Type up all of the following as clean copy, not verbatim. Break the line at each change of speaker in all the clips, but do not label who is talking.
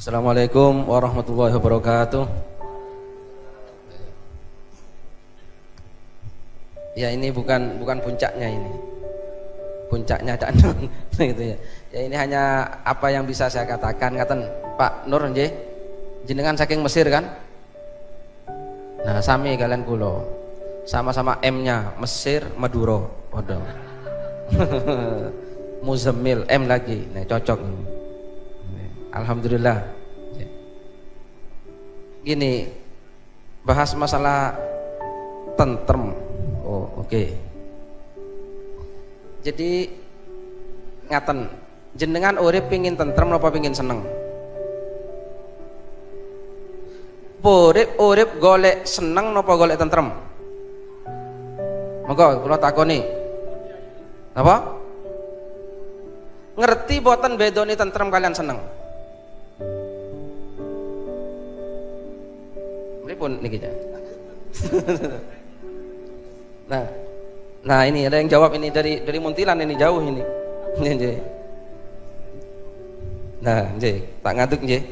Assalamualaikum warahmatullahi wabarakatuh. Ya ini bukan puncaknya ini. Puncaknya Cak Nun gitu ya. Ya ini hanya apa yang bisa saya katakan. Ngaten Pak Nur nggih. Jenengan saking Mesir kan? Nah, sami kalian kula. Sama-sama M-nya Mesir, Madura, padha. Muzammil M lagi. Nah, cocok. Alhamdulillah. Gini, bahas masalah tentrem. Oh, oke. Jadi ngaten, jenengan urip pingin tentrem apa pingin seneng? Urip golek seneng napa golek tentrem? Monggo kula takoni. Apa? Ngerti boten bedone tentrem kalian seneng? Pripun niki ya? Nah ini ada yang jawab ini dari Muntilan ini jauh ini. Nah, tak ngaduk nggih.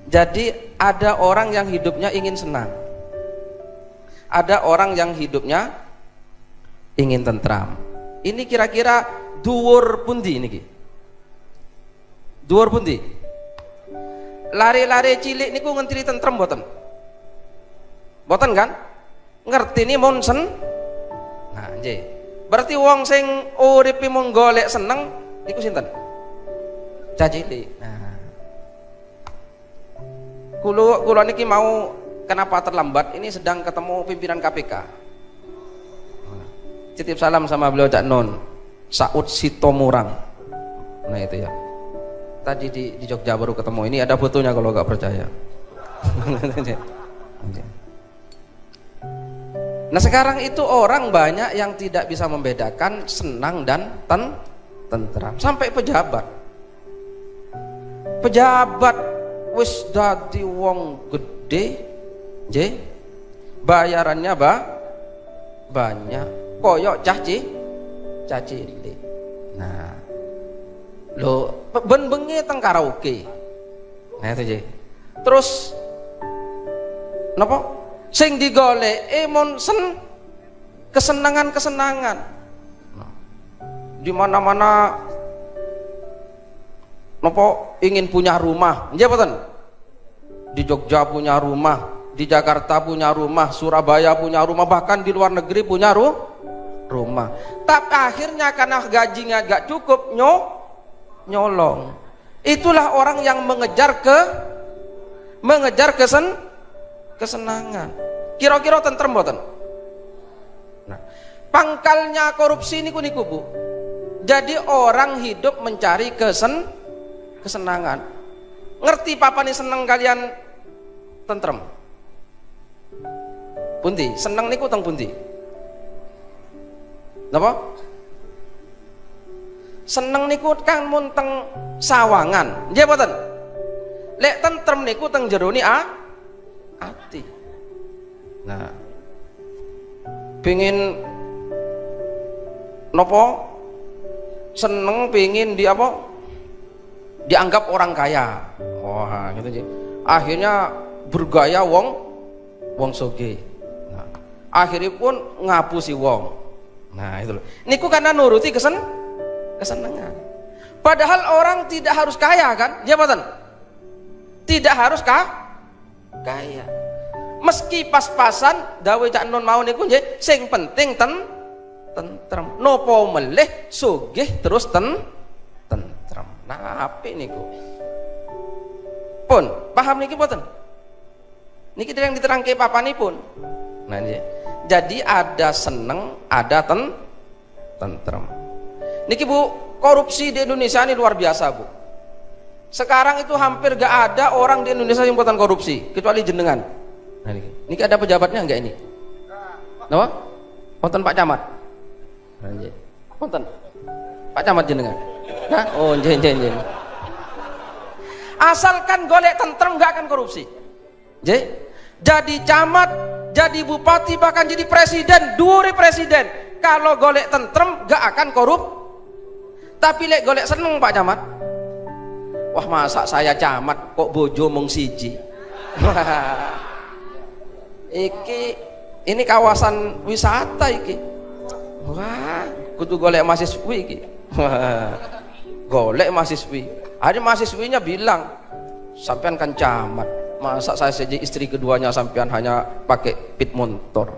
Jadi ada orang yang hidupnya ingin senang. Ada orang yang hidupnya ingin tentram. Ini kira-kira dhuwur pundi niki? Dhuwur pundi? Lari-lari cilik niku ngentri tentrem mboten? Mboten kan? Ngerti ni mon sen? Nah, nggih. Berarti wong sing uripe mung golek seneng niku sinten? Cah cilik. Nah. Kula niki mau kenapa terlambat? Ini sedang ketemu pimpinan KPK. Titip salam sama beliau Cak Nun. Saud Sitomorang. Nah itu ya. Tadi di Jogja baru ketemu. Ini ada fotonya kalau nggak percaya. Nah sekarang itu orang banyak yang tidak bisa membedakan senang dan tentram. Sampai pejabat wis dadi wong gede, bayarannya banyak, koyok caci. Nah, lo bengi teng karaoke. Nah itu je. Terus, napa? Sing digolek, mon kesenangan. Nah, di mana-mana, napa ingin punya rumah, nggih mboten? Di Jogja punya rumah, di Jakarta punya rumah, Surabaya punya rumah, bahkan di luar negeri punya rumah. Tapi akhirnya karena gajinya gak cukup nyolong. Itulah orang yang mengejar kesenangan. Kira-kira tentrem mboten? Nah, pangkalnya korupsi niku Bu. Jadi orang hidup mencari kesenangan. Ngerti papa nih seneng kalian tentrem? Pundi? Seneng niku teng pundi? Napa? Seneng niku kan mun teng sawangan. Nggih mboten? Lek tentrem niku teng jero ni ati. Nah. Pengin napa? Seneng pengin dianggap orang kaya. Wah, gitu sih. Akhirnya bergaya wong soge. Nah, akhirnya pun ngapusi wong. Nah, itu loh. Niku karena nuruti kesenangan. Padahal orang tidak harus kaya kan? Ya betul. Tidak harus kaya. Meski pas-pasan dawe Cak Nun mau niku nggih, sing penting tentrem. Nopo melih sugih terus tentrem. Nah, apik niku. Pun, paham niki mboten? Niki yang diterangke papanipun. Nah, nggih. Jadi ada seneng, ada tentrem. Niki Bu, korupsi di Indonesia ini luar biasa Bu. Sekarang itu hampir gak ada orang di Indonesia yang buatan korupsi kecuali jenengan. Nah, niki ada pejabatnya enggak ini? Napa? Wonten Pak Camat. Nah, nggih. Wonten Pak Camat jenengan. Nah, oh nggih. Asalkan golek tentrem gak akan korupsi. Nggih. Jadi camat, jadi bupati, bahkan jadi presiden, dhuwure presiden. Kalau golek tentrem gak akan korup. Tapi lek golek seneng Pak Camat, Wah, masa saya camat kok bojo mung siji. Ini kawasan wisata iki. Wah, kudu golek mahasiswi iki. Golek mahasiswi. Ada mahasiswinya bilang, sampean kan camat, masa saya saja istri keduanya sampean hanya pakai pit motor,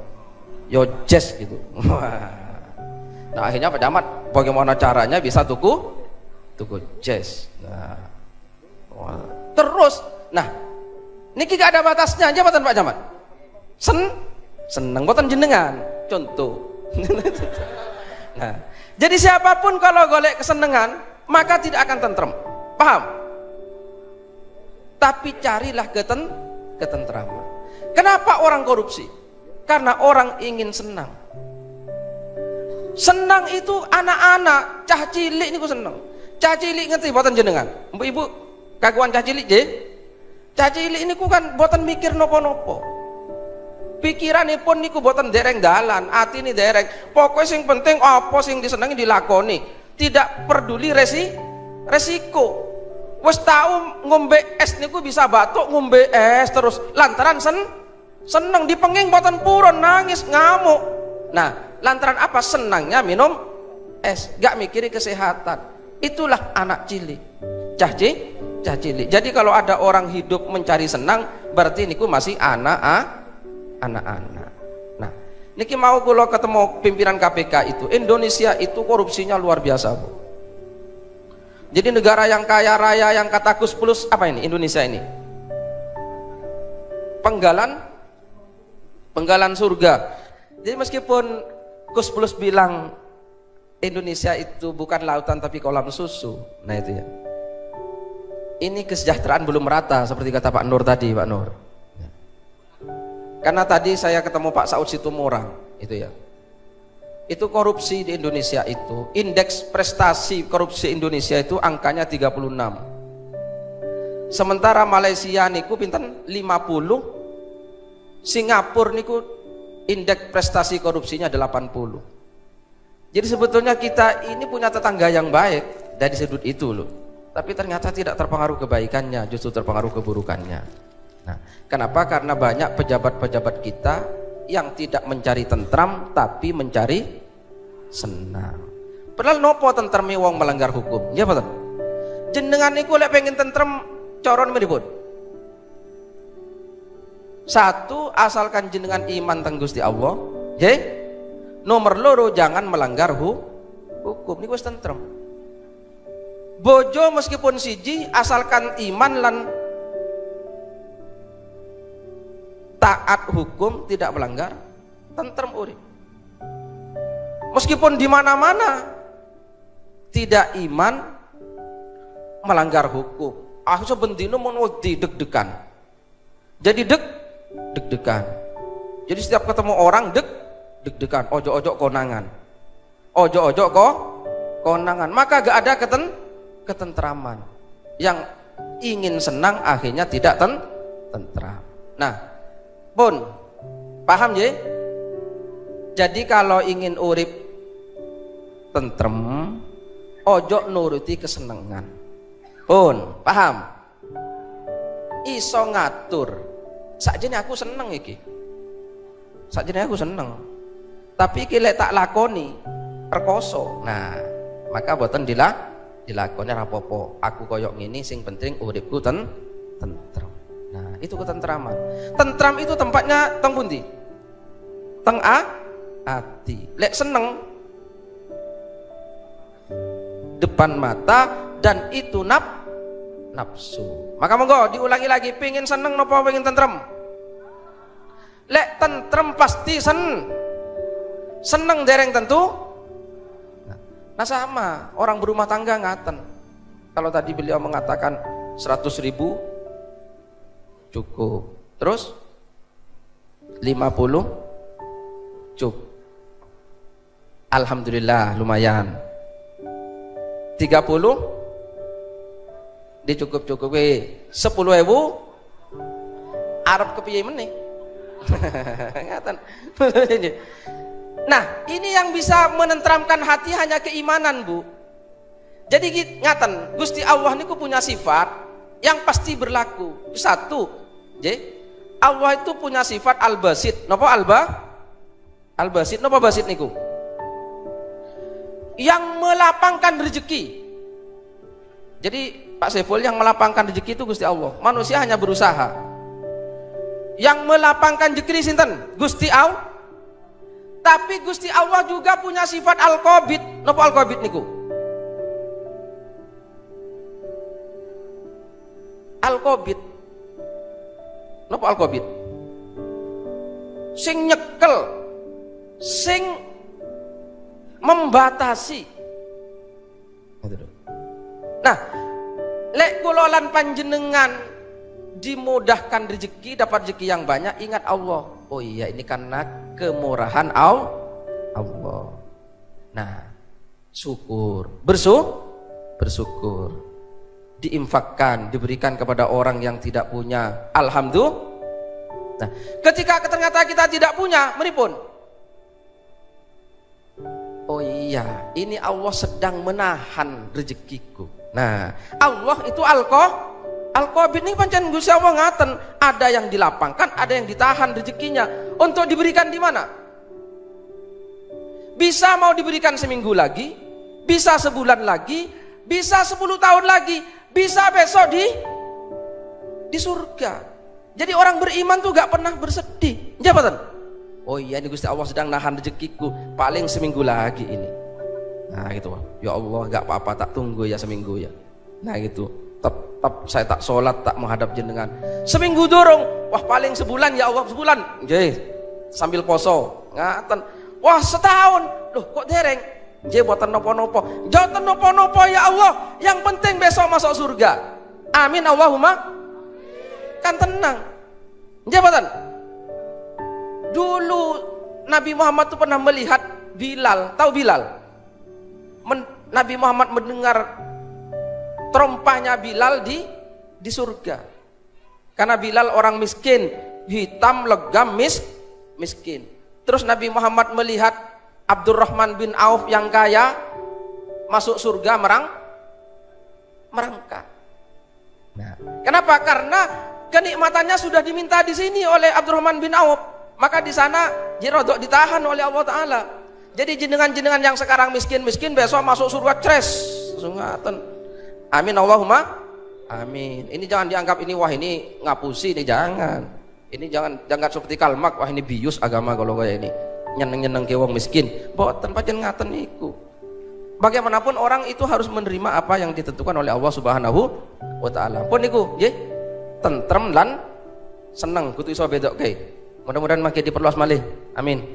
yo jazz gitu. Nah akhirnya pejamat, bagaimana caranya bisa tuku jazz. Nah, terus, nah niki gak ada batasnya aja Pak Camat. Seneng boten jenengan, contoh. Nah, jadi siapapun kalau golek kesenengan maka tidak akan tentrem, paham? Tapi carilah ketentraman. Kenapa orang korupsi? Karena orang ingin senang. Senang itu anak-anak, cah cilik niku seneng. Cah cilik ngerti boten jenengan? Ibu kaguan cah cilik nggih? Cah cilik niku kan boten mikir nopo-nopo. Pikiranipun niku boten dereng dalan, atine dereng. Pokoknya sing penting apa sing disenengi dilakoni. Tidak peduli resiko. Wes tahu ngombe es niku bisa batuk, ngombe es terus lantaran seneng dipenging boten purun, nangis ngamuk. Nah, lantaran apa? Senangnya minum es, gak mikiri kesehatan. Itulah anak cilik, cah cilik. Jadi kalau ada orang hidup mencari senang, berarti niku masih anak-anak. Nah, niki mau kula ketemu pimpinan KPK itu, Indonesia itu korupsinya luar biasa, Bu. Jadi negara yang kaya raya, yang kata Gus Plus, apa ini Indonesia ini? Penggalan surga. Jadi meskipun Gus Plus bilang Indonesia itu bukan lautan tapi kolam susu, nah itu ya. Ini kesejahteraan belum merata seperti kata Pak Nur tadi, Pak Nur. Karena tadi saya ketemu Pak Saud Situmorang, itu ya. Itu korupsi di Indonesia itu, indeks prestasi korupsi Indonesia itu angkanya 36. Sementara Malaysia niku pinten 50, Singapura niku indeks prestasi korupsinya 80. Jadi sebetulnya kita ini punya tetangga yang baik dari sudut itu loh. Tapi ternyata tidak terpengaruh kebaikannya, justru terpengaruh keburukannya. Nah, kenapa? Karena banyak pejabat-pejabat kita yang tidak mencari tentram tapi mencari senang. Padahal nopo tentreme wong melanggar hukum? Ya betul. Jenengan niku lek pengen tentrem coron miripun. Satu, asalkan jenengan iman teng Gusti Allah, nggih. Nomor loro, jangan melanggar hukum. Niku wis tentrem. Bojo meskipun siji, asalkan iman lan taat hukum, tidak melanggar, tentrem urip. Meskipun di mana-mana tidak iman, melanggar hukum. Aku sebendino mun wedi deg-degan. Jadi deg-degan. Jadi setiap ketemu orang deg-degan, ojo-ojo konangan. Ojo-ojo konangan. Maka gak ada ketentraman. Yang ingin senang akhirnya tidak tentram. Nah, Pun paham ya? Jadi kalau ingin urip tentrem, ojo nuruti kesenangan. Pun paham? Iso ngatur. Sakjane aku seneng iki. Sakjane aku seneng. Tapi iki lek tak lakoni perkoso. Nah, maka boten dilakoni rapopo. Aku koyok ngene sing penting uripku tentrem. Nah, itu ketentraman. Tentram itu tempatnya teng pundi? Teng ati. Lek seneng depan mata dan itu nafsu. Maka monggo diulangi lagi, pengen seneng napa pengen tentrem? Lek tentrem pasti seneng dereng tentu. Nah sama, orang berumah tangga ngaten. Kalau tadi beliau mengatakan 100.000 cukup, terus 50 cukup, alhamdulillah lumayan. 30 dicukup-cukupi, 10.000 arep kepiye meneh. Ngaten. Nah, ini yang bisa menenteramkan hati hanya keimanan, Bu. Jadi ngaten, Gusti Allah niku punya sifat yang pasti berlaku. Satu, Allah itu punya sifat al-basit. Napa al-basit? Napa basit niku? Yang melapangkan rezeki. Jadi Pak Saiful, yang melapangkan rezeki itu Gusti Allah. Manusia hanya berusaha. Yang melapangkan rezeki sinten? Gusti Allah. Tapi Gusti Allah juga punya sifat al-qabid. Napa al-qabid niku? Al-qabid. Napa al-qabid? Sing nyekel, sing membatasi. Nah, lek kula lan panjenengan dimudahkan rezeki, dapat rezeki yang banyak, ingat Allah. Oh iya, ini karena kemurahan Allah. Nah, syukur, bersyukur. Diinfakkan, diberikan kepada orang yang tidak punya. Alhamdulillah. Nah, ketika ternyata kita tidak punya, meripun? Oh iya, ini Allah sedang menahan rezekiku. Nah, Allah itu al-qabid ini pancen Gusti Allah ngaten, ada yang dilapangkan, ada yang ditahan rezekinya untuk diberikan di mana? Bisa mau diberikan seminggu lagi, bisa sebulan lagi, bisa 10 tahun lagi, bisa besok di surga. Jadi orang beriman tuh gak pernah bersedih. Jabatan. Oh iya, ini Gusti Allah sedang nahan rezekiku, paling seminggu lagi ini. Nah gitu. Ya Allah, gak apa-apa, tak tunggu ya seminggu ya. Nah gitu. Tetap saya tak sholat, tak menghadap jenengan. Seminggu dorong, wah paling sebulan ya Allah, sebulan. Jadi sambil poso, ngaten. Wah setahun, loh kok dereng? Jadi buatan nopo-nopo, jautan nopo-nopo ya Allah. Yang penting besok masuk surga. Amin Allahumma. Kan tenang. Jabatan. Dulu Nabi Muhammad itu pernah melihat Bilal. Tahu Bilal? Nabi Muhammad mendengar trompahnya Bilal di surga. Karena Bilal orang miskin, hitam, legam, miskin. Terus Nabi Muhammad melihat Abdurrahman bin Auf yang kaya masuk surga merangkak. Nah, kenapa? Karena kenikmatannya sudah diminta di sini oleh Abdurrahman bin Auf, maka di sana jirodok ditahan oleh Allah Taala. Jadi jenengan-jenengan yang sekarang miskin-miskin besok masuk surga tres, sungatan. Amin Allahumma. Amin. Ini jangan dianggap ini wah ini ngapusi, ini jangan. Ini jangan seperti kalmak, wah ini bius agama kalau kayak ini. Nyeneng-nyeneng ke wong miskin. Boten pancen ngaten niku. Bagaimanapun orang itu harus menerima apa yang ditentukan oleh Allah Subhanahu wa taala. Pun niku nggih tentrem lan seneng kudu iso bedokke. Mudah-mudahan makin diperluas malih. Amin.